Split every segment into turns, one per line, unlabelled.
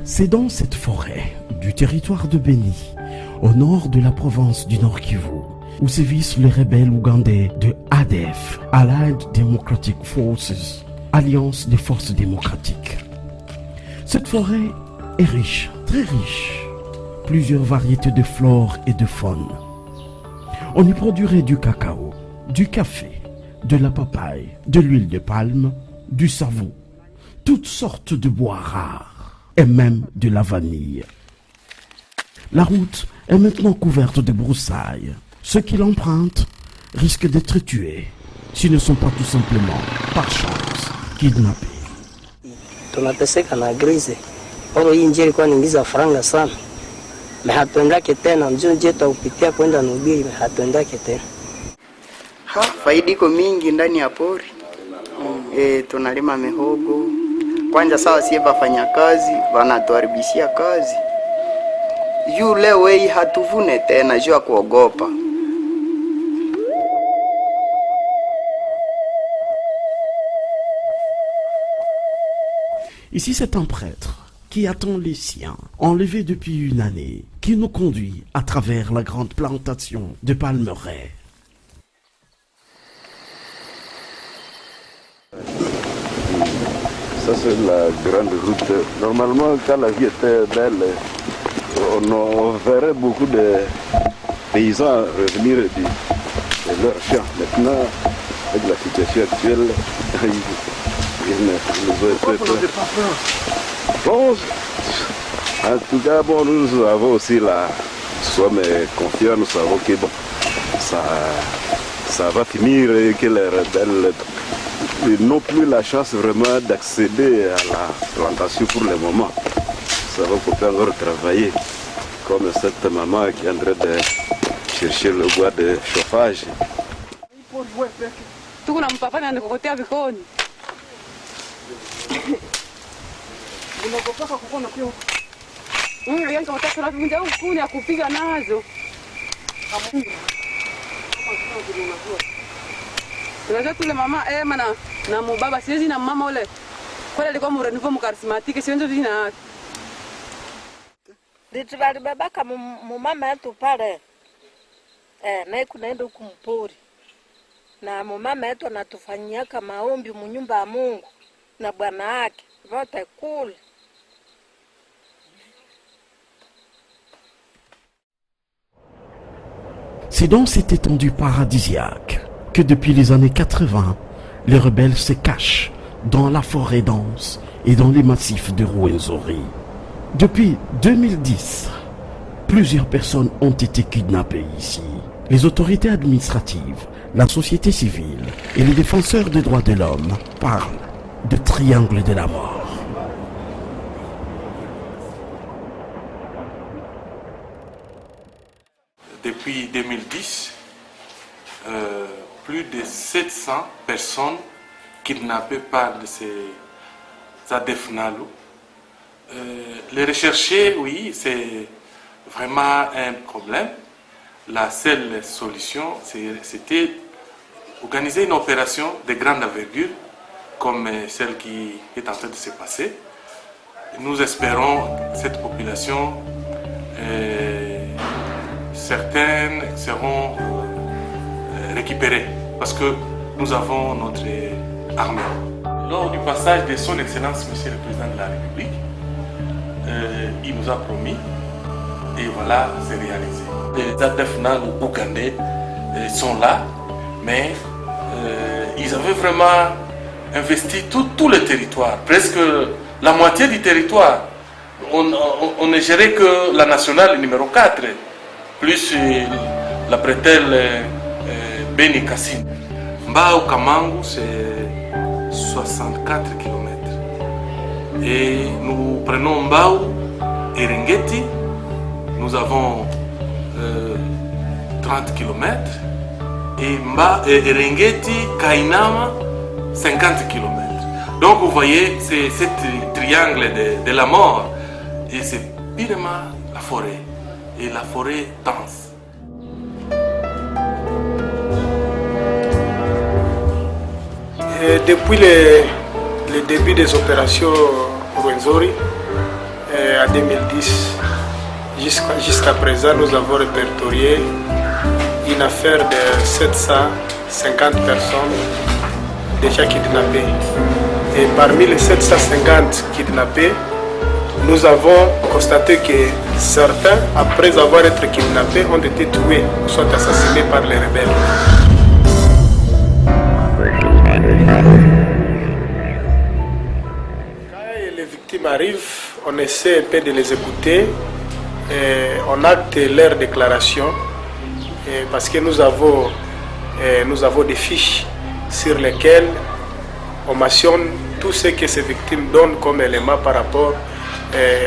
C'est dans cette forêt du territoire de Beni, au nord de la province du Nord Kivu, où sévissent les rebelles ougandais de ADF, Allied Democratic Forces, Alliance des forces démocratiques. Cette forêt est riche, très riche. Plusieurs variétés de flore et de faune. On y produirait du cacao, du café, de la papaye, de l'huile de palme, du savon, toutes sortes de bois rares et même de la vanille. La route est maintenant couverte de broussailles. Ceux qui l'empruntent risquent d'être tués s'ils ne sont pas tout simplement, par chance, kidnappés.
Tunateseka na grize. Oro hii njia ilikuwa niingiza faranga sana. Hatuendake tena, njoo njia tutakupitia kwenda Nubiri, hatuendake tena.
Faida iko mingi ndani ya pori. Tunalima mihogo. Kwanza sawa sie wafanya kazi, wanatuharibishia kazi. Juu leo hii hatuvune tena, juu ya kuogopa.
Ici, c'est un prêtre qui attend les siens, enlevé depuis une année, qui nous conduit à travers la grande plantation de palmeraies.
Ça, c'est la grande route. Normalement, quand la vie était belle, on verrait beaucoup de paysans revenir de leurs champs. Maintenant, avec la situation actuelle, bon, en tout cas, bon, nous avons aussi nous sommes confiants, nous savons que bon, ça va finir et que les rebelles n'ont plus la chance vraiment d'accéder à la plantation pour le moment. Nous savons qu'on peut encore travailler, comme cette maman qui est en train de chercher le bois de chauffage.
Unajua tule mama mana na mubaba siwezi na mama ule. Kwa alikuwa mrenifu mkarismatiki siwezi vina.
Ndicho balibebaka mama yetu pale. Na kunaenda huku mpori. Na mama yetu anatufanyiaka maombi munyumba ya Mungu na bwana yake. Vote kule.
C'est dans cette étendue paradisiaque que depuis les années 80, les rebelles se cachent dans la forêt dense et dans les massifs de Rwenzori. Depuis 2010, plusieurs personnes ont été kidnappées ici. Les autorités administratives, la société civile et les défenseurs des droits de l'homme parlent de triangle de la mort.
Depuis 2010, plus de 700 personnes kidnappées par ces ADF-NALU. Les rechercher, oui, c'est vraiment un problème. La seule solution, c'était organiser une opération de grande envergure, comme celle qui est en train de se passer. Nous espérons que cette population, certaines seront récupérées, parce que nous avons notre armée. Lors du passage de son Excellence, Monsieur le Président de la République, il nous a promis, et voilà, c'est réalisé. Les ADF-NALU ougandais sont là, mais ils avaient vraiment investi tout le territoire, presque la moitié du territoire. On ne gérait que la nationale numéro 4, plus la bretelle Beni Kassine. Mbao Kamangu, c'est 64 km. Et nous prenons Mbao et Rengeti, nous avons 30 km. Et Rengeti, Kainama, 50 km. Donc vous voyez, c'est ce triangle de la mort. Et c'est purement la forêt. Et la forêt dense.
Depuis le début des opérations Rwenzori en 2010, jusqu'à présent, nous avons répertorié une affaire de 750 personnes déjà kidnappées. Et parmi les 750 kidnappés, nous avons constaté que certains, après avoir été kidnappés, ont été tués ou sont assassinés par les rebelles. Quand les victimes arrivent, on essaie un peu de les écouter, et on acte leur déclaration, parce que nous avons des fiches sur lesquelles on mentionne tout ce que ces victimes donnent comme élément par rapport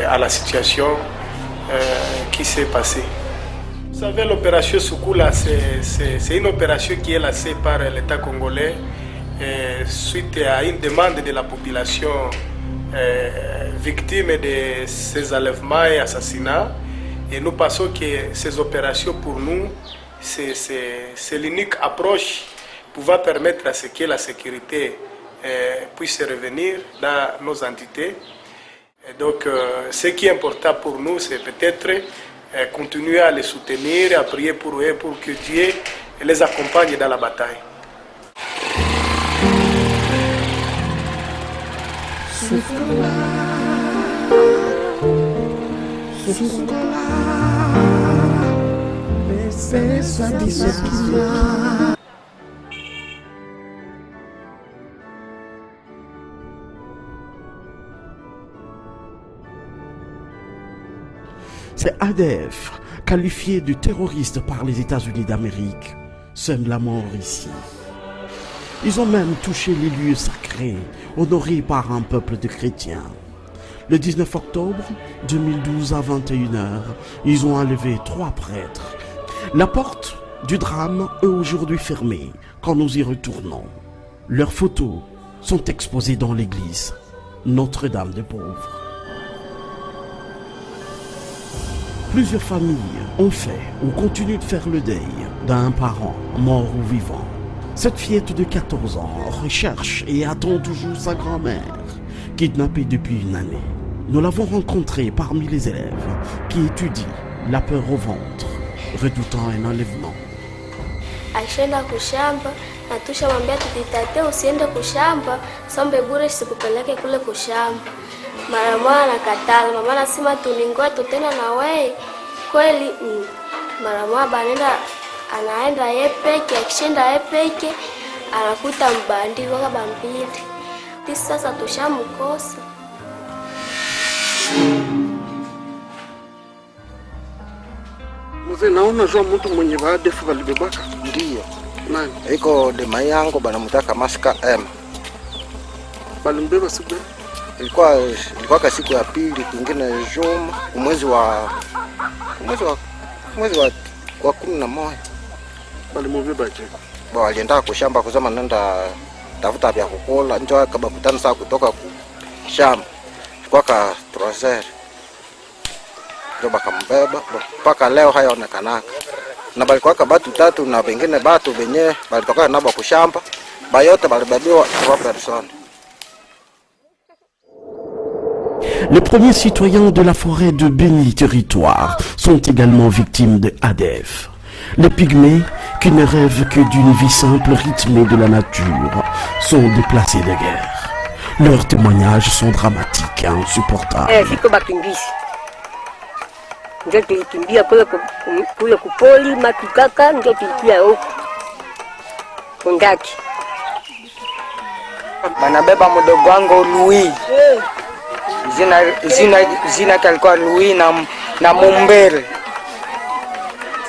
à la situation qui s'est passée. Vous savez, l'opération Soukoula, c'est une opération qui est lancée par l'État congolais suite à une demande de la population victime de ces enlèvements et assassinats. Et nous pensons que ces opérations, pour nous, c'est l'unique approche pouvant permettre à ce que la sécurité puisse revenir dans nos entités. Et donc, ce qui est important pour nous, c'est peut-être continuer à les soutenir, à prier pour eux, pour que Dieu les accompagne dans la bataille.
C'est ADF, qualifié de terroriste par les États-Unis d'Amérique, sème la mort ici. Ils ont même touché les lieux sacrés, honorés par un peuple de chrétiens. Le 19 octobre 2012 à 21h, ils ont enlevé 3 prêtres. La porte du drame est aujourd'hui fermée quand nous y retournons. Leurs photos sont exposées dans l'église Notre-Dame des Pauvres. Plusieurs familles ont fait ou continuent de faire le deuil d'un parent mort ou vivant. Cette fillette de 14 ans recherche et attend toujours sa grand-mère, kidnappée depuis une année. Nous l'avons rencontrée parmi les élèves qui étudient la peur au ventre, redoutant un enlèvement.
Aishaenda kushamba na tushamwambia tujitate, usiende kushamba, sombe bure sikupeleke kule kushamba. Mara moja anakatala, mama anasema tuningoe tutena na wewe kweli. Mara moja banenda anaenda yeye peke, akishinda yeye peke anakuta mbandi waka bambili. Sasa tushamkosa.
Mzee, naona za mtu mwenye ADF walibebaka.
Ndio.
Nani?
Iko dema yangu banamutaka Maska M.
Balimbeba siku
ilikuwa siku ya pili kwingine Juma mwezi wa 11.
Balimubeba je?
Walienda kushamba kusema nenda tafuta vya kukula, njoo akabakutana saa kutoka ku shamba. Kwa 3h. Ndio bakambeba mpaka leo hayaonekanaka. Na balikuwa batu 3 na wengine batu benye balitoka nabo kushamba. Bayote balibebiwa 3 personnes.
Les premiers citoyens de la forêt de Béni Territoire sont également victimes de ADF. Les pygmées, qui ne rêvent que d'une vie simple rythmée de la nature, sont déplacés de guerre. Leurs témoignages sont dramatiques et insupportables.
Ndio tulikimbia kule kupoli Matukaka, ndio tulikuja huko Kondaki.
Banabeba mdogo wangu Louis. Zina kalikuwa Louis na Mumbere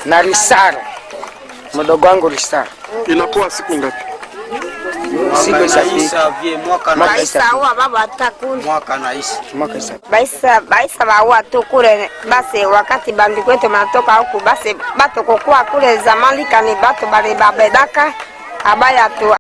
na Risara. Mdogo wangu Risara.
Inakuwa siku ngapi?
Siku za
mwaka
naisha.
Baisa bawa tu kule basi wakati bandi kwetu matoka huku basi bato kukua kule zamani kani bato bali babedaka abaya tu